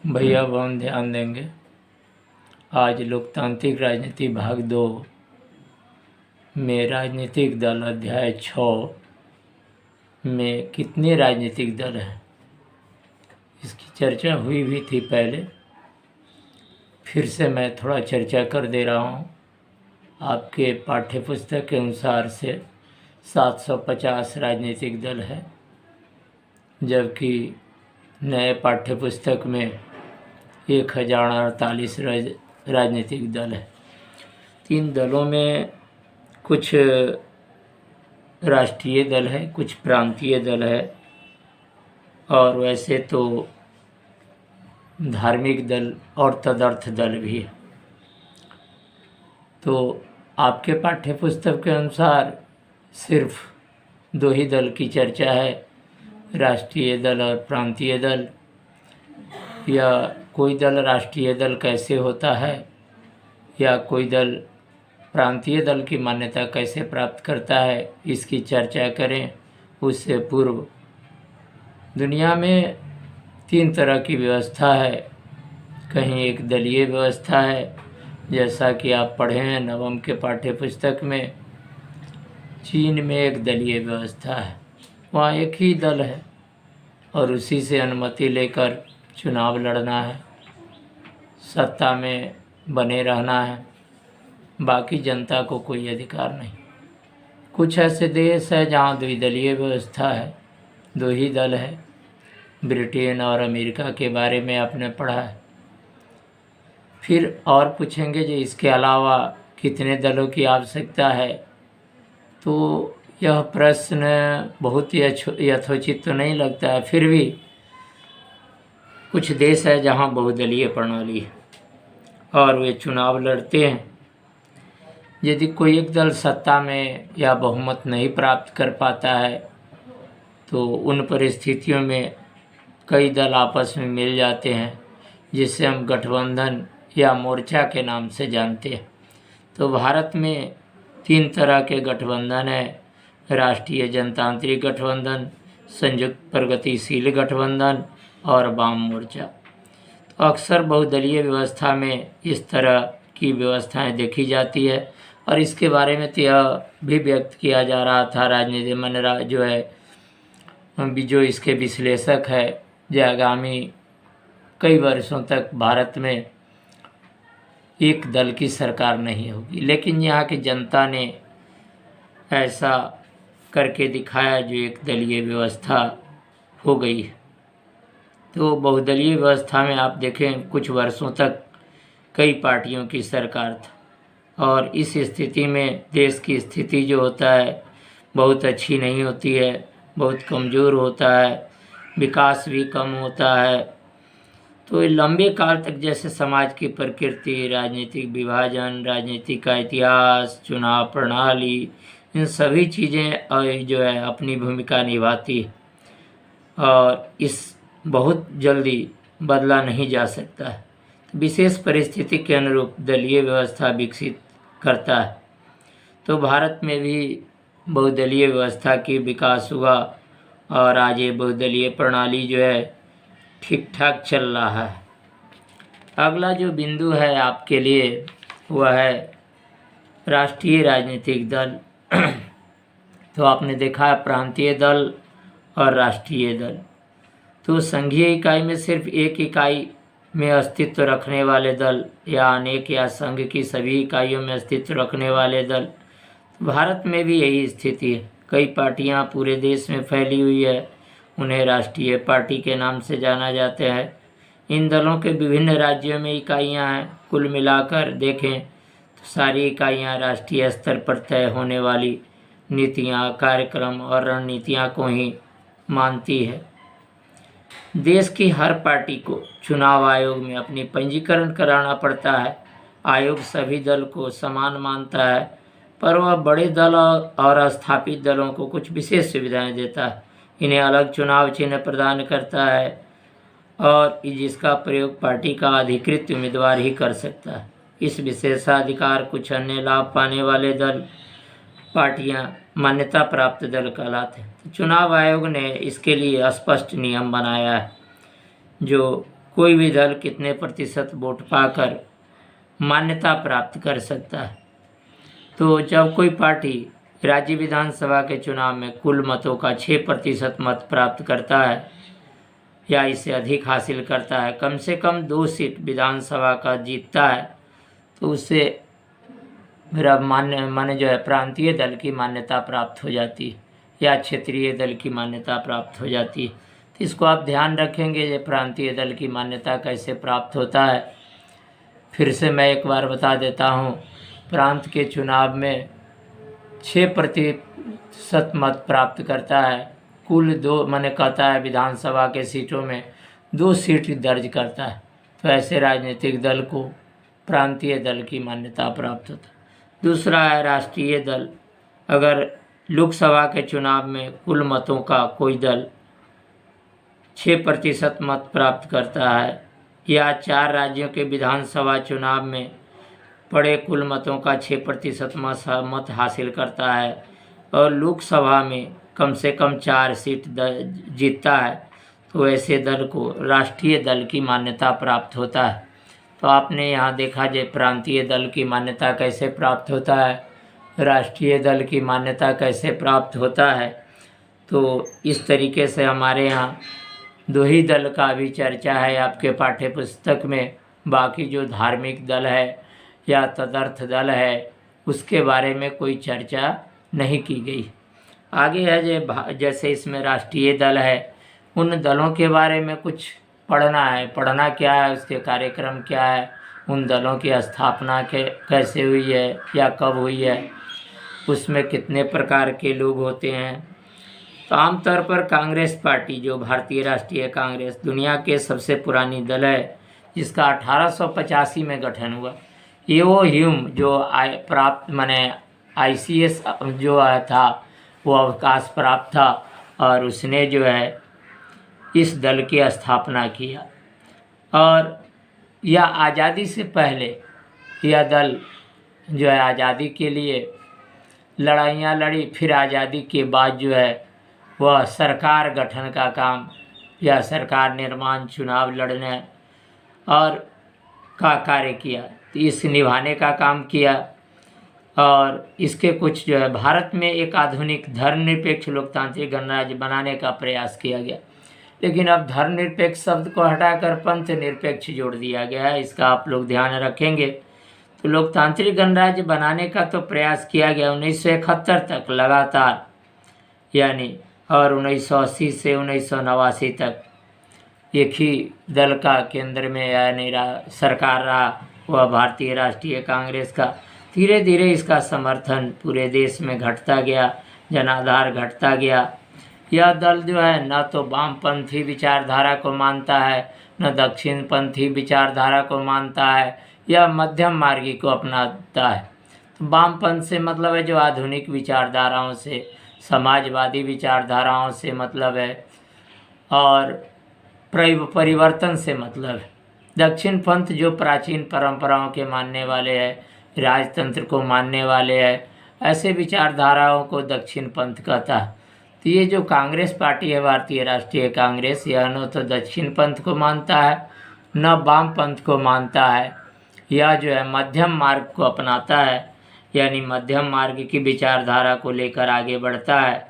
भैया अब हम ध्यान देंगे। आज लोकतांत्रिक राजनीति भाग 2 में राजनीतिक दल अध्याय 6 में कितने राजनीतिक दल हैं इसकी चर्चा हुई भी थी पहले। फिर से मैं थोड़ा चर्चा कर दे रहा हूँ। आपके पाठ्य पुस्तक के अनुसार से 750 राजनीतिक दल है, जबकि नए पाठ्य पुस्तक में 1048 राजनीतिक दल है। 3 दलों में कुछ राष्ट्रीय दल है, कुछ प्रांतीय दल है, और वैसे तो धार्मिक दल और तदर्थ दल भी है। तो आपके पाठ्य पुस्तक के अनुसार सिर्फ 2 ही दल की चर्चा है, राष्ट्रीय दल और प्रांतीय दल। या कोई दल राष्ट्रीय दल कैसे होता है या कोई दल प्रांतीय दल की मान्यता कैसे प्राप्त करता है, इसकी चर्चा करें। उससे पूर्व दुनिया में 3 तरह की व्यवस्था है। कहीं एक दलीय व्यवस्था है, जैसा कि आप पढ़े हैं नवम के पाठ्य पुस्तक में। चीन में एक दलीय व्यवस्था है, वहाँ एक ही दल है और उसी से अनुमति लेकर चुनाव लड़ना है, सत्ता में बने रहना है, बाकी जनता को कोई अधिकार नहीं। कुछ ऐसे देश है जहाँ द्विदलीय व्यवस्था है, 2 ही दल है। ब्रिटेन और अमेरिका के बारे में आपने पढ़ा है। फिर और पूछेंगे जो इसके अलावा कितने दलों की आवश्यकता है, तो यह प्रश्न बहुत ही यथोचित तो नहीं लगता है। फिर भी कुछ देश है जहाँ बहुदलीय प्रणाली है और वे चुनाव लड़ते हैं। यदि कोई एक दल सत्ता में या बहुमत नहीं प्राप्त कर पाता है, तो उन परिस्थितियों में कई दल आपस में मिल जाते हैं, जिसे हम गठबंधन या मोर्चा के नाम से जानते हैं। तो भारत में 3 तरह के गठबंधन है, राष्ट्रीय जनतांत्रिक गठबंधन, संयुक्त प्रगतिशील गठबंधन और वाम मोर्चा। तो अक्सर बहुदलीय व्यवस्था में इस तरह की व्यवस्थाएं देखी जाती है और इसके बारे में तो यह भी व्यक्त किया जा रहा था राजनीति मनरा जो है, जो इसके विश्लेषक है, जो आगामी कई वर्षों तक भारत में एक दल की सरकार नहीं होगी। लेकिन यहाँ की जनता ने ऐसा करके दिखाया जो एक दलीय व्यवस्था हो गई है। तो बहुदलीय व्यवस्था में आप देखें कुछ वर्षों तक कई पार्टियों की सरकार था और इस स्थिति में देश की स्थिति जो होता है बहुत अच्छी नहीं होती है, बहुत कमज़ोर होता है, विकास भी कम होता है। तो लंबे काल तक जैसे समाज की प्रकृति, राजनीतिक विभाजन, राजनीति का इतिहास, चुनाव प्रणाली, इन सभी चीज़ें जो है अपनी भूमिका निभाती है और इस बहुत जल्दी बदला नहीं जा सकता है। विशेष परिस्थिति के अनुरूप दलीय व्यवस्था विकसित करता है। तो भारत में भी बहुदलीय व्यवस्था की विकास हुआ और आज ये बहुदलीय प्रणाली जो है ठीक ठाक चल रहा है। अगला जो बिंदु है आपके लिए वह है राष्ट्रीय राजनीतिक दल। तो आपने देखा है प्रांतीय दल और राष्ट्रीय दल। तो संघीय इकाई में सिर्फ एक इकाई में अस्तित्व रखने वाले दल या अनेक या संघ की सभी इकाइयों में अस्तित्व रखने वाले दल। भारत में भी यही स्थिति है। कई पार्टियां पूरे देश में फैली हुई है, उन्हें राष्ट्रीय पार्टी के नाम से जाना जाता है। इन दलों के विभिन्न राज्यों में इकाइयां हैं। कुल मिलाकर देखें तो सारी इकाइयां राष्ट्रीय स्तर पर तय होने वाली नीतियां, कार्यक्रम और रणनीतियां को ही मानती है। देश की हर पार्टी को चुनाव आयोग में अपनी पंजीकरण कराना पड़ता है। आयोग सभी दल को समान मानता है, पर वह बड़े दल और स्थापित दलों को कुछ विशेष सुविधाएं देता है। इन्हें अलग चुनाव चिन्ह प्रदान करता है और जिसका प्रयोग पार्टी का अधिकृत उम्मीदवार ही कर सकता है। इस विशेषाधिकार कुछ अन्य लाभ पाने वाले दल, पार्टियां मान्यता प्राप्त दल कहलाते हैं। चुनाव आयोग ने इसके लिए स्पष्ट नियम बनाया है, जो कोई भी दल कितने प्रतिशत वोट पाकर मान्यता प्राप्त कर सकता है। तो जब कोई पार्टी राज्य विधानसभा के चुनाव में कुल मतों का 6% मत प्राप्त करता है या इससे अधिक हासिल करता है, कम से कम 2 सीट विधानसभा का जीतता है, तो उससे मेरा माने जो है प्रांतीय दल की मान्यता प्राप्त हो जाती है या क्षेत्रीय दल की मान्यता प्राप्त हो जाती है। तो इसको आप ध्यान रखेंगे, ये प्रांतीय दल की मान्यता कैसे प्राप्त होता है। फिर से मैं एक बार बता देता हूँ, प्रांत के चुनाव में 6% मत प्राप्त करता है, कुल 2 मैंने कहता है विधानसभा के सीटों में 2 सीट दर्ज करता है, तो ऐसे राजनीतिक दल को प्रांतीय दल की मान्यता प्राप्त होता है। दूसरा है राष्ट्रीय दल। अगर लोकसभा के चुनाव में कुल मतों का कोई दल 6% मत प्राप्त करता है या 4 राज्यों के विधानसभा चुनाव में पड़े कुल मतों का 6% मत हासिल करता है और लोकसभा में कम से कम 4 सीट जीतता है, तो ऐसे दल को राष्ट्रीय दल की मान्यता प्राप्त होता है। तो आपने यहाँ देखा जे प्रांतीय दल की मान्यता कैसे प्राप्त होता है, राष्ट्रीय दल की मान्यता कैसे प्राप्त होता है। तो इस तरीके से हमारे यहाँ 2 ही दल का भी चर्चा है आपके पाठ्य पुस्तक में। बाकी जो धार्मिक दल है या तदर्थ दल है उसके बारे में कोई चर्चा नहीं की गई। आगे है जैसे इसमें राष्ट्रीय दल है, उन दलों के बारे में कुछ पढ़ना है। पढ़ना क्या है, उसके कार्यक्रम क्या है, उन दलों की स्थापना कैसे हुई है या कब हुई है, उसमें कितने प्रकार के लोग होते हैं। तो आमतौर पर कांग्रेस पार्टी, जो भारतीय राष्ट्रीय कांग्रेस दुनिया के सबसे पुरानी दल है, जिसका 1885 में गठन हुआ। ईओ ह्यूम जो प्राप्त माने ICS जो था वो अवकाश प्राप्त था और उसने जो है इस दल की स्थापना किया। और यह आज़ादी से पहले यह दल जो है आज़ादी के लिए लड़ाइयाँ लड़ी, फिर आज़ादी के बाद जो है वह सरकार गठन का काम या सरकार निर्माण, चुनाव लड़ने और का कार्य किया, तो इस निभाने का काम किया। और इसके कुछ जो है भारत में एक आधुनिक धर्मनिरपेक्ष लोकतांत्रिक गणराज्य बनाने का प्रयास किया गया, लेकिन अब धर्मनिरपेक्ष शब्द को हटाकर पंथ निरपेक्ष जोड़ दिया गया है। इसका आप लोग ध्यान रखेंगे। तो लोकतांत्रिक गणराज्य बनाने का तो प्रयास किया गया 1971 तक लगातार, यानी और 1980 से 1989 तक एक ही दल का केंद्र में यानी सरकार रहा, वह भारतीय राष्ट्रीय कांग्रेस का। धीरे धीरे इसका समर्थन पूरे देश में घटता गया, जनाधार घटता गया। यह दल जो है न तो वामपंथी विचारधारा को मानता है, न दक्षिणपंथी विचारधारा को मानता है, यह मध्यम मार्गी को अपनाता है। तो वामपंथ से मतलब है जो आधुनिक विचारधाराओं से, समाजवादी विचारधाराओं से मतलब है और परिवर्तन से मतलब है। दक्षिणपंथ जो प्राचीन परंपराओं के मानने वाले हैं, राजतंत्र को मानने वाले हैं, ऐसे विचारधाराओं को दक्षिणपंथ कहता है। तो ये जो कांग्रेस पार्टी है भारतीय राष्ट्रीय कांग्रेस, यह न तो दक्षिणपंथ को मानता है न वामपंथ को मानता है, यह जो है मध्यम मार्ग को अपनाता है, यानी मध्यम मार्ग की विचारधारा को लेकर आगे बढ़ता है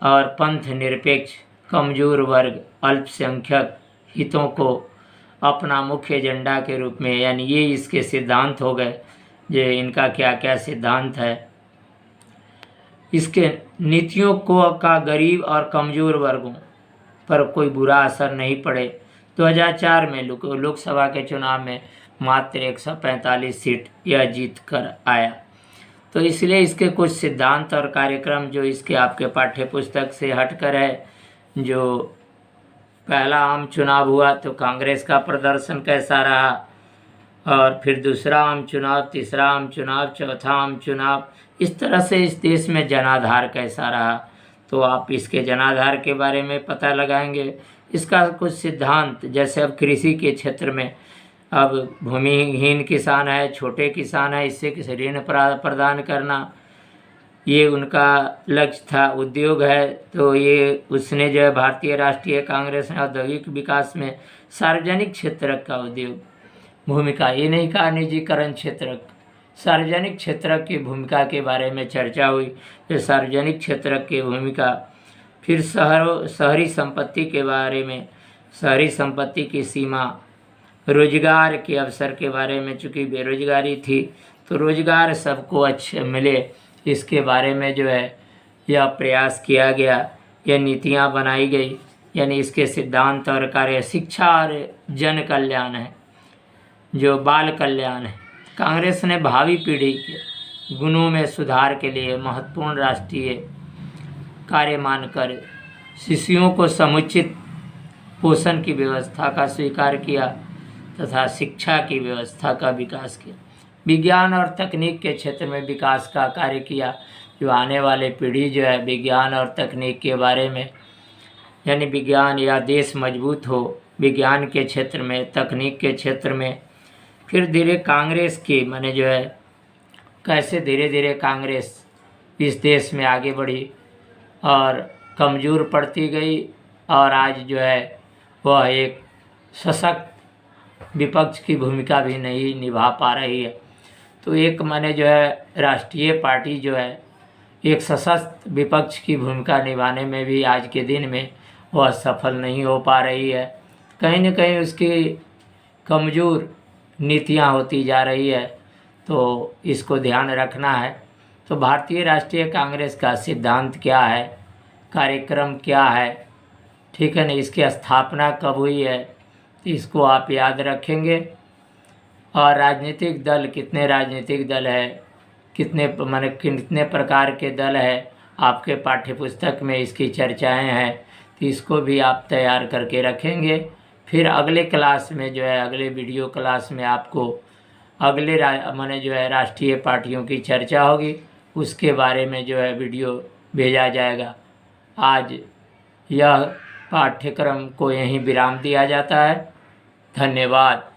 और पंथ निरपेक्ष, कमजोर वर्ग, अल्पसंख्यक हितों को अपना मुख्य एजेंडा के रूप में, यानी ये इसके सिद्धांत हो गए। जो इनका क्या क्या सिद्धांत है, इसके नीतियों को का गरीब और कमज़ोर वर्गों पर कोई बुरा असर नहीं पड़े। 2004 में लोकसभा के चुनाव में मात्र 145 सीट यह जीत कर आया। तो इसलिए इसके कुछ सिद्धांत और कार्यक्रम जो इसके आपके पाठ्य पुस्तक से हटकर है। जो पहला आम चुनाव हुआ तो कांग्रेस का प्रदर्शन कैसा रहा, और फिर दूसरा आम चुनाव, तीसरा आम चुनाव, चौथा आम चुनाव, इस तरह से इस देश में जनाधार कैसा रहा, तो आप इसके जनाधार के बारे में पता लगाएंगे। इसका कुछ सिद्धांत, जैसे अब कृषि के क्षेत्र में अब भूमिहीन किसान है, छोटे किसान है, इससे किसी ऋण प्रदान करना, ये उनका लक्ष्य था। उद्योग है तो ये उसने जो है भारतीय राष्ट्रीय कांग्रेस ने औद्योगिक विकास में सार्वजनिक क्षेत्र का उद्योग भूमिका, ये नहीं कहा निजीकरण क्षेत्र, सार्वजनिक क्षेत्र की भूमिका के बारे में चर्चा हुई। जो सार्वजनिक क्षेत्र की भूमिका, फिर शहरी संपत्ति के बारे में, शहरी संपत्ति की सीमा, रोजगार के अवसर के बारे में, चूँकि बेरोजगारी थी तो रोजगार सबको अच्छे मिले, इसके बारे में जो है यह प्रयास किया गया, यह नीतियाँ बनाई गई। यानी इसके सिद्धांत और कार्य शिक्षा और जन कल्याण है, जो बाल कल्याण है। कांग्रेस ने भावी पीढ़ी के गुणों में सुधार के लिए महत्वपूर्ण राष्ट्रीय कार्य मानकर शिशुओं को समुचित पोषण की व्यवस्था का स्वीकार किया तथा शिक्षा की व्यवस्था का विकास किया। विज्ञान और तकनीक के क्षेत्र में विकास का कार्य किया। जो आने वाले पीढ़ी जो है विज्ञान और तकनीक के बारे में, यानी विज्ञान या देश मजबूत हो विज्ञान के क्षेत्र में, तकनीक के क्षेत्र में। फिर धीरे कांग्रेस की माने जो है कैसे धीरे धीरे कांग्रेस इस देश में आगे बढ़ी और कमज़ोर पड़ती गई और आज जो है वह एक सशक्त विपक्ष की भूमिका भी नहीं निभा पा रही है। तो एक माने जो है राष्ट्रीय पार्टी जो है एक सशक्त विपक्ष की भूमिका निभाने में भी आज के दिन में वह सफल नहीं हो पा रही है। कहीं न कहीं उसकी कमज़ोर नीतियाँ होती जा रही है, तो इसको ध्यान रखना है। तो भारतीय राष्ट्रीय कांग्रेस का सिद्धांत क्या है, कार्यक्रम क्या है, ठीक है ना, इसकी स्थापना कब हुई है, इसको आप याद रखेंगे। और राजनीतिक दल, कितने राजनीतिक दल है, कितने प्रकार के दल है, आपके पाठ्यपुस्तक में इसकी चर्चाएं हैं, तो इसको भी आप तैयार करके रखेंगे। फिर अगले क्लास में जो है, अगले वीडियो क्लास में आपको अगले जो है राष्ट्रीय पार्टियों की चर्चा होगी, उसके बारे में जो है वीडियो भेजा जाएगा। आज यह पाठ्यक्रम को यहीं विराम दिया जाता है। धन्यवाद।